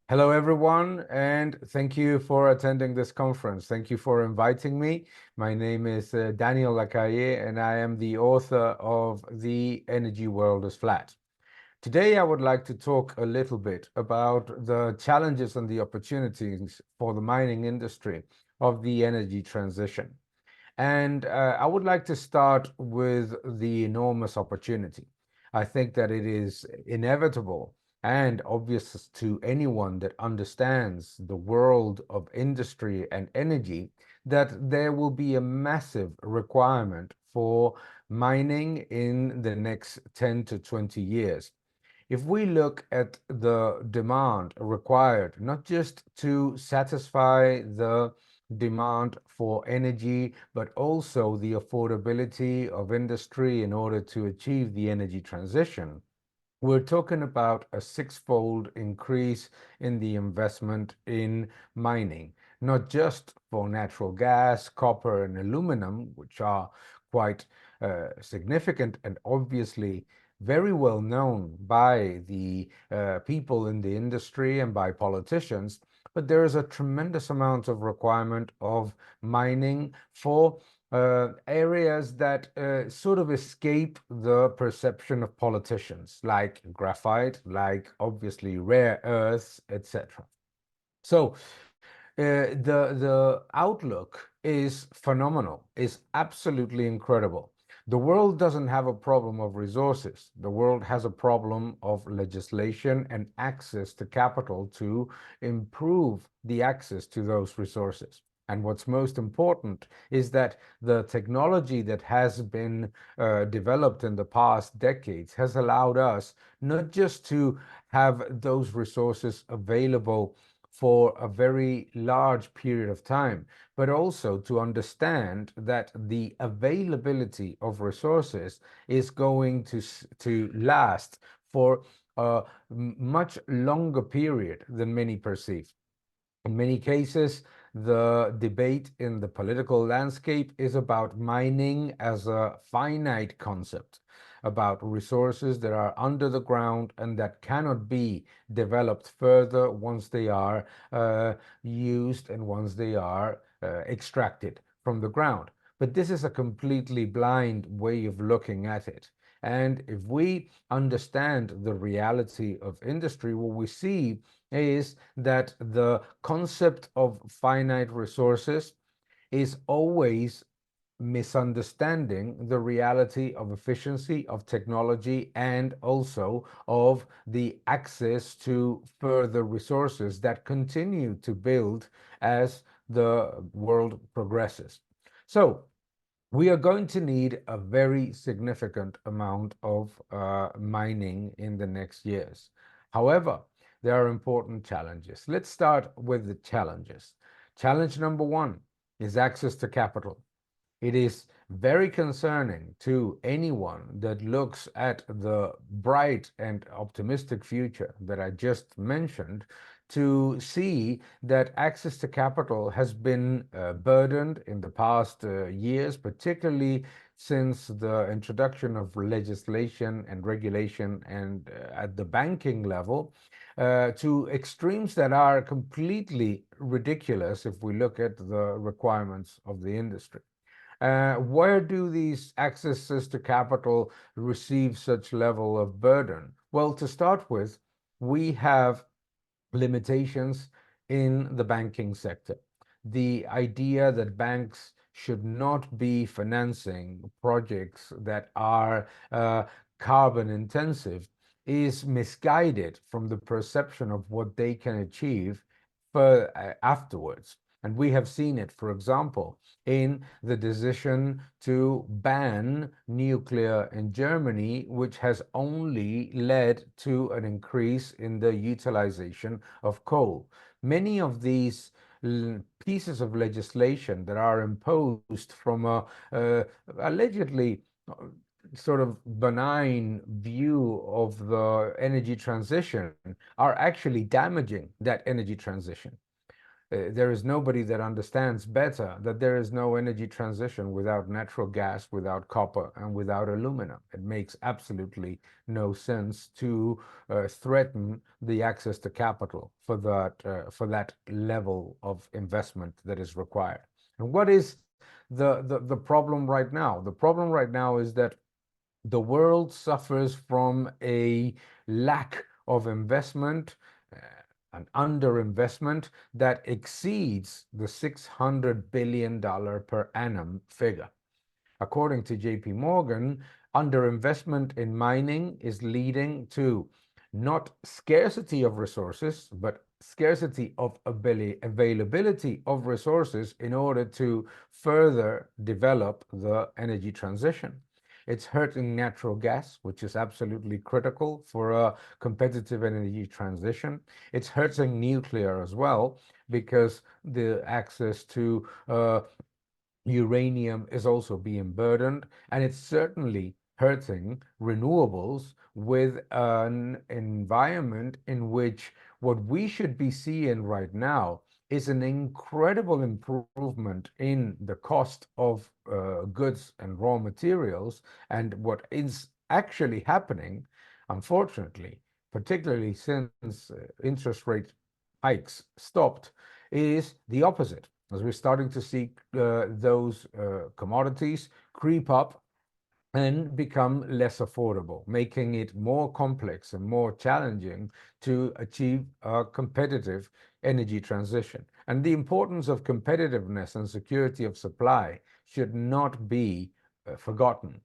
Hello, everyone, and thank you for attending this conference. Thank you for inviting me. My name is Daniel Lacalle, and I am the author of The Energy World is Flat. Today, I would like to talk a little bit about the challenges and the opportunities for the mining industry of the energy transition. And I would like to start with the enormous opportunity. I think that it is inevitable and obvious to anyone that understands the world of industry and energy that there will be a massive requirement for mining in the next 10 to 20 years. If we look at the demand required, not just to satisfy the demand for energy, but also the affordability of industry in order to achieve the energy transition, we're talking about a six-fold increase in the investment in mining, not just for natural gas, copper, and aluminum, which are quite significant and obviously very well known by the people in the industry and by politicians, but there is a tremendous amount of requirement of mining for areas that sort of escape the perception of politicians, like graphite, like obviously rare earths, etc. So the outlook is phenomenal, is absolutely incredible. The world doesn't have a problem of resources. The world has a problem of legislation and access to capital to improve the access to those resources. And what's most important is that the technology that has been developed in the past decades has allowed us not just to have those resources available for a very large period of time, but also to understand that the availability of resources is going to last for a much longer period than many perceive. In many cases, the debate in the political landscape is about mining as a finite concept, about resources that are under the ground and that cannot be developed further once they are used and once they are extracted from the ground. But this is a completely blind way of looking at it. And if we understand the reality of industry, what we see is that the concept of finite resources is always misunderstanding the reality of efficiency of technology and also of the access to further resources that continue to build as the world progresses. So we are going to need a very significant amount of mining in the next years. However, there are important challenges. Let's start with the challenges. Challenge number one is access to capital. It is very concerning to anyone that looks at the bright and optimistic future that I just mentioned to see that access to capital has been burdened in the past years, particularly since the introduction of legislation and regulation and at the banking level to extremes that are completely ridiculous if we look at the requirements of the industry. Where do these accesses to capital receive such level of burden? Well, to start with, we have limitations in the banking sector. The idea that banks should not be financing projects that are carbon intensive is misguided from the perception of what they can achieve for afterwards. And we have seen it, for example, in the decision to ban nuclear in Germany, which has only led to an increase in the utilization of coal. Many of these pieces of legislation that are imposed from a allegedly sort of benign view of the energy transition are actually damaging that energy transition. There is nobody that understands better that there is no energy transition without natural gas, without copper, and without aluminum. It makes absolutely no sense to threaten the access to capital for that level of investment that is required. And what is the problem right now? The problem right now is that the world suffers from a lack of investment, uh, an underinvestment that exceeds the $600 billion per annum figure. According to JP Morgan, underinvestment in mining is leading to not scarcity of resources, but scarcity of availability of resources in order to further develop the energy transition. It's hurting natural gas, which is absolutely critical for a competitive energy transition. It's hurting nuclear as well, because the access to uranium is also being burdened, and it's certainly hurting renewables with an environment in which what we should be seeing right now is an incredible improvement in the cost of goods and raw materials. And what is actually happening, unfortunately, particularly since interest rate hikes stopped, is the opposite, as we're starting to see those commodities creep up and become less affordable, making it more complex and more challenging to achieve a competitive energy transition. And the importance of competitiveness and security of supply should not be forgotten.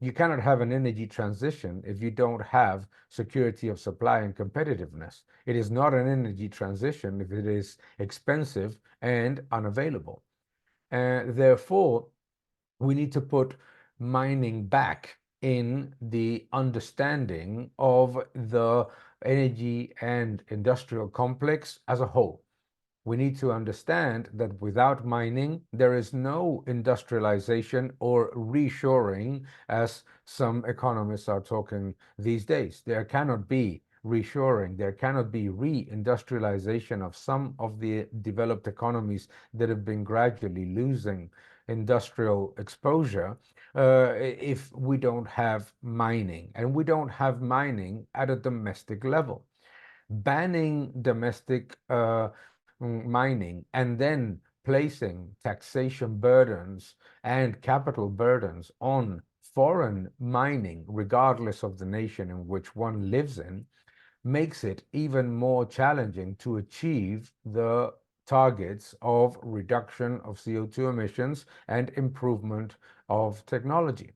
You cannot have an energy transition if you don't have security of supply and competitiveness. It is not an energy transition if it is expensive and unavailable. Therefore, we need to put mining back in the understanding of the energy and industrial complex as a whole. We need to understand that without mining, there is no industrialization or reshoring, as some economists are talking these days. There cannot be reshoring, there cannot be re-industrialization of some of the developed economies that have been gradually losing industrial exposure if we don't have mining. And we don't have mining at a domestic level. Banning domestic mining and then placing taxation burdens and capital burdens on foreign mining, regardless of the nation in which one lives in, makes it even more challenging to achieve the targets of reduction of CO2 emissions and improvement of technology.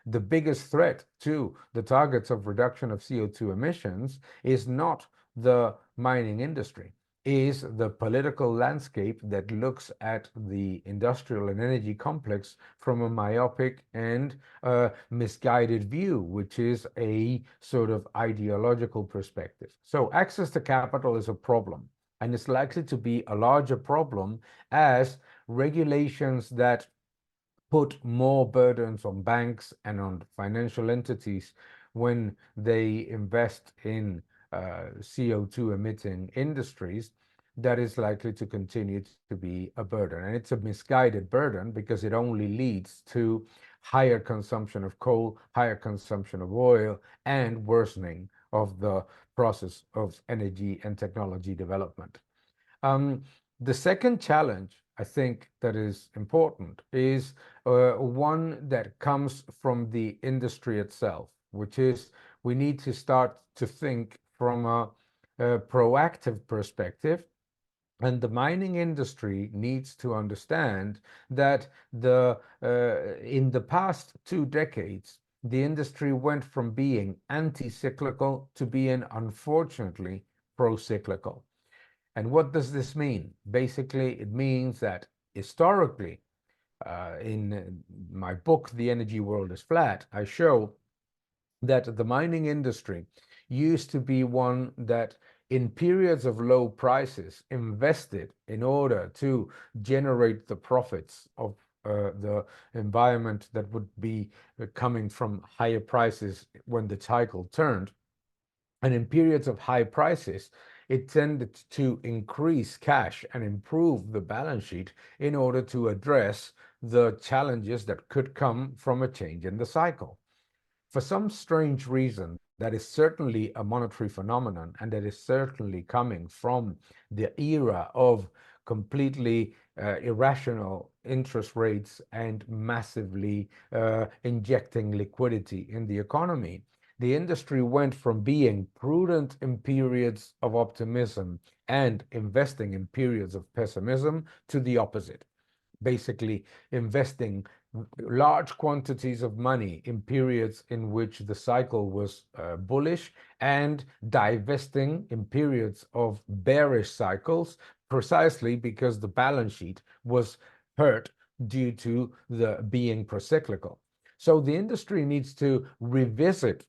The biggest threat to the targets of reduction of CO2 emissions is not the mining industry, is the political landscape that looks at the industrial and energy complex from a myopic and misguided view, which is a sort of ideological perspective. So access to capital is a problem, and it's likely to be a larger problem as regulations that put more burdens on banks and on financial entities when they invest in CO2 emitting industries, that is likely to continue to be a burden. And it's a misguided burden because it only leads to higher consumption of coal, higher consumption of oil, and worsening of the process of energy and technology development. Um, the second challenge, I think, that is important is one that comes from the industry itself, which is we need to start to think from a proactive perspective. And the mining industry needs to understand that in the past 2 decades, the industry went from being anti-cyclical to being, unfortunately, pro-cyclical. And what does this mean? Basically, it means that historically, in my book, The Energy World is Flat, I show that the mining industry used to be one that, in periods of low prices, invested in order to generate the profits of the environment that would be coming from higher prices when the cycle turned. And in periods of high prices, it tended to increase cash and improve the balance sheet in order to address the challenges that could come from a change in the cycle. For some strange reason, that is certainly a monetary phenomenon, and that is certainly coming from the era of completely irrational interest rates and massively injecting liquidity in the economy. The industry went from being prudent in periods of optimism and investing in periods of pessimism to the opposite, basically investing large quantities of money in periods in which the cycle was bullish, and divesting in periods of bearish cycles, precisely because the balance sheet was hurt due to the being procyclical. So the industry needs to revisit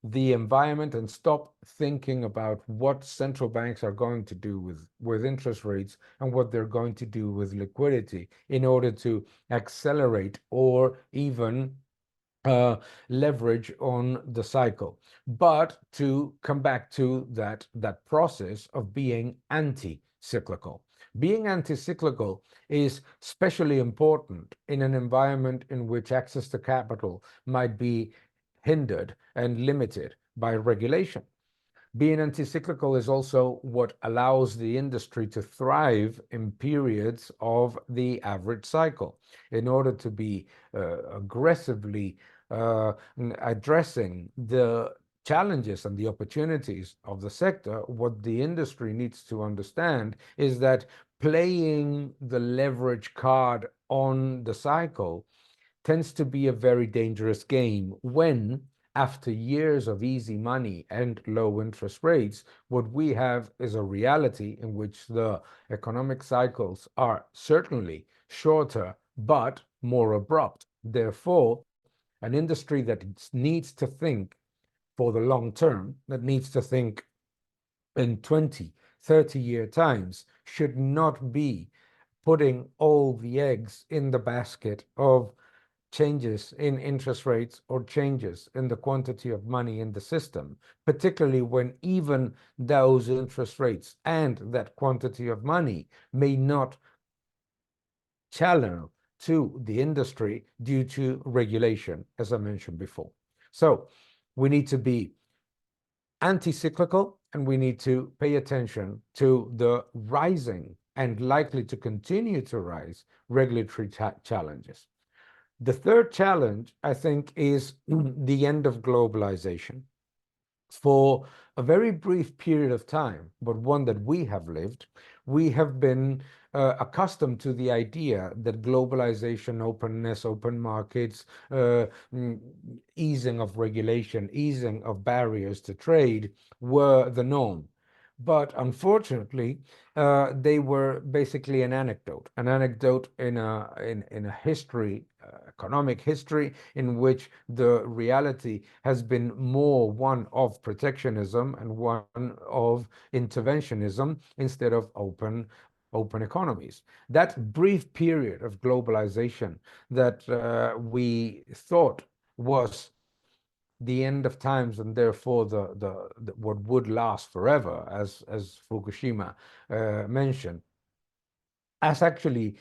the environment and stop thinking about what central banks are going to do with interest rates and what they're going to do with liquidity in order to accelerate or even leverage on the cycle, but to come back to that process of being anti-cyclical. Being anti-cyclical is especially important in an environment in which access to capital might be hindered and limited by regulation. Being anti-cyclical is also what allows the industry to thrive in periods of the average cycle. In order to be aggressively addressing the challenges and the opportunities of the sector, what the industry needs to understand is that playing the leverage card on the cycle tends to be a very dangerous game when, after years of easy money and low interest rates, what we have is a reality in which the economic cycles are certainly shorter but more abrupt. Therefore, an industry that needs to think for the long term, that needs to think in 20, 30-year times, should not be putting all the eggs in the basket of changes in interest rates or changes in the quantity of money in the system, particularly when even those interest rates and that quantity of money may not channel to the industry due to regulation, as I mentioned before. So we need to be anti-cyclical, and we need to pay attention to the rising and likely to continue to rise regulatory challenges. The third challenge, I think, is the end of globalization. For a very brief period of time, but one that we have lived, we have been accustomed to the idea that globalization, openness, open markets, easing of regulation, easing of barriers to trade were the norm. But unfortunately, they were basically an anecdote in a history, economic history, in which the reality has been more one of protectionism and one of interventionism instead of open economies. That brief period of globalization that we thought was the end of times and therefore the what would last forever, as Fukushima mentioned, has actually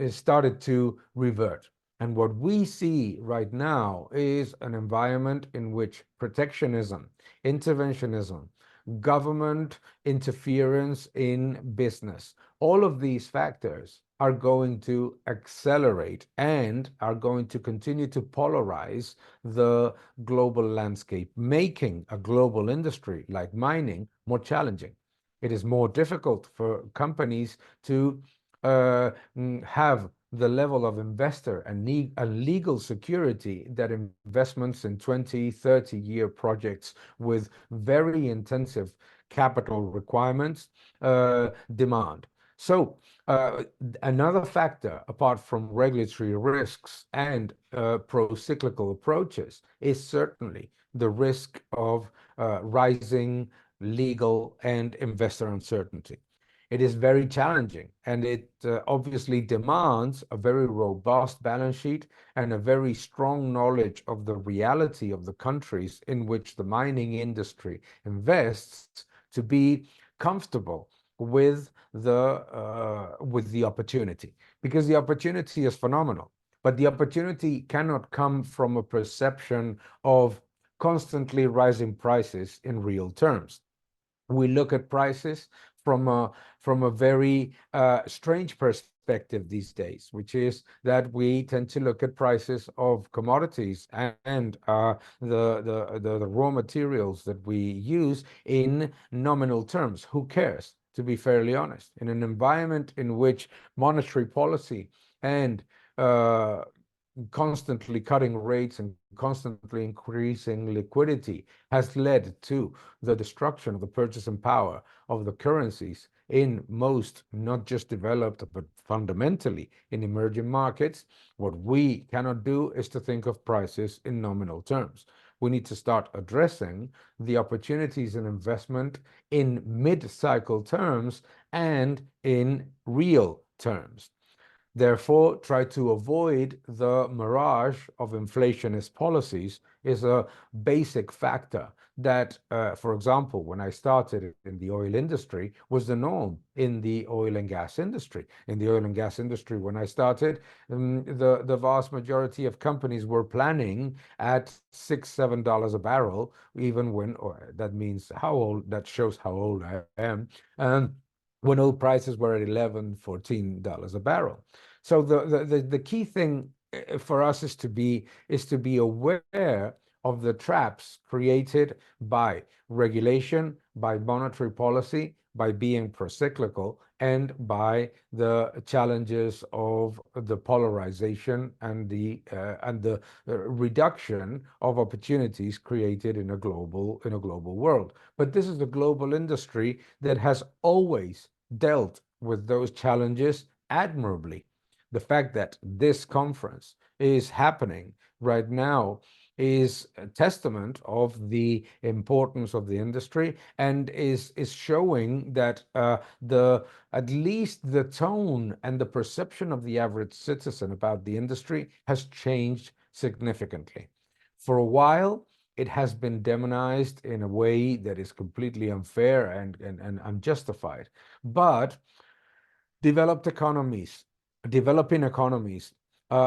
started to revert. And what we see right now is an environment in which protectionism, interventionism, government interference in business, all of these factors are going to accelerate and are going to continue to polarize the global landscape, making a global industry like mining more challenging. It is more difficult for companies to have the level of investor and legal security that investments in 20, 30-year projects with very intensive capital requirements demand. So another factor, apart from regulatory risks and pro-cyclical approaches, is certainly the risk of rising legal and investor uncertainty. It is very challenging, and it obviously demands a very robust balance sheet and a very strong knowledge of the reality of the countries in which the mining industry invests to be comfortable with the opportunity, because the opportunity is phenomenal, but the opportunity cannot come from a perception of constantly rising prices in real terms. We look at prices from a very strange perspective these days, which is that we tend to look at prices of commodities and the raw materials that we use in nominal terms. Who cares? To be fairly honest, in an environment in which monetary policy and uh, constantly cutting rates and constantly increasing liquidity has led to the destruction of the purchasing power of the currencies in most, not just developed, but fundamentally in emerging markets. What we cannot do is to think of prices in nominal terms. We need to start addressing the opportunities in investment in mid-cycle terms and in real terms. Therefore, try to avoid the mirage of inflationist policies is a basic factor that, for example, when I started in the oil industry, was the norm in the oil and gas industry. In the oil and gas industry, when I started, the vast majority of companies were planning at $6, $7 a barrel, even when, or that means how old, that shows how old I am. When oil prices were at 11, $14 a barrel. So the key thing for us is to be aware of the traps created by regulation, by monetary policy, by being procyclical, and by the challenges of the polarization and the reduction of opportunities created in a global world. But this is a global industry that has always dealt with those challenges admirably. The fact that this conference is happening right now is a testament of the importance of the industry and is showing that the at least the tone and the perception of the average citizen about the industry has changed significantly. For a while, it has been demonized in a way that is completely unfair and unjustified. But developed economies, developing economies,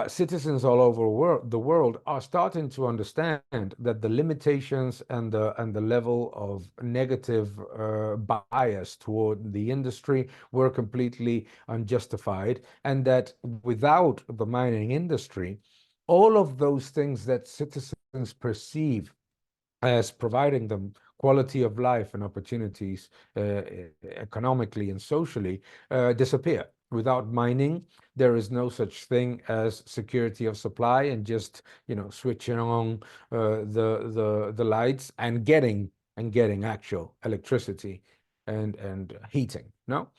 citizens all over the world are starting to understand that the limitations and the level of negative bias toward the industry were completely unjustified, and that without the mining industry, all of those things that citizens perceive as providing them quality of life and opportunities economically and socially disappear. Without mining, there is no such thing as security of supply and just switching on the lights and getting actual electricity and heating. No,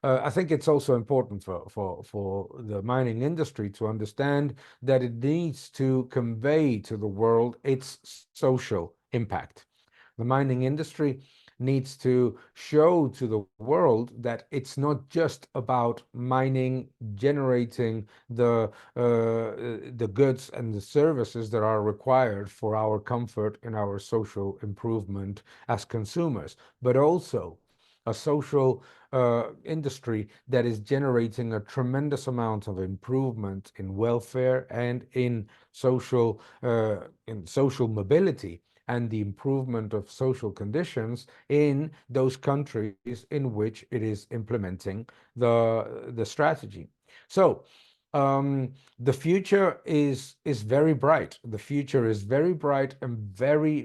I think it's also important for the mining industry to understand that it needs to convey to the world its social impact. The mining industry needs to show to the world that it's not just about mining, generating the goods and the services that are required for our comfort and our social improvement as consumers, but also a social industry that is generating a tremendous amount of improvement in welfare and in social mobility and the improvement of social conditions in those countries in which it is implementing the strategy. So the future is very bright. The future is very bright and very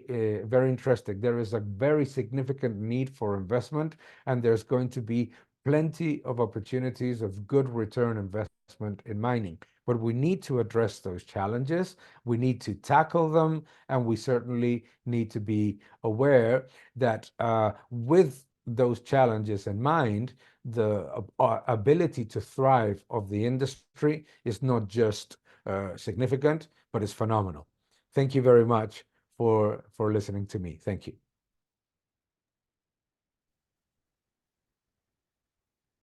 interesting. There is a very significant need for investment, and there's going to be plenty of opportunities of good return investment in mining. But we need to address those challenges. We need to tackle them, and we certainly need to be aware that with those challenges in mind, the ability to thrive of the industry is not just significant, but is phenomenal. Thank you very much for listening to me. Thank you.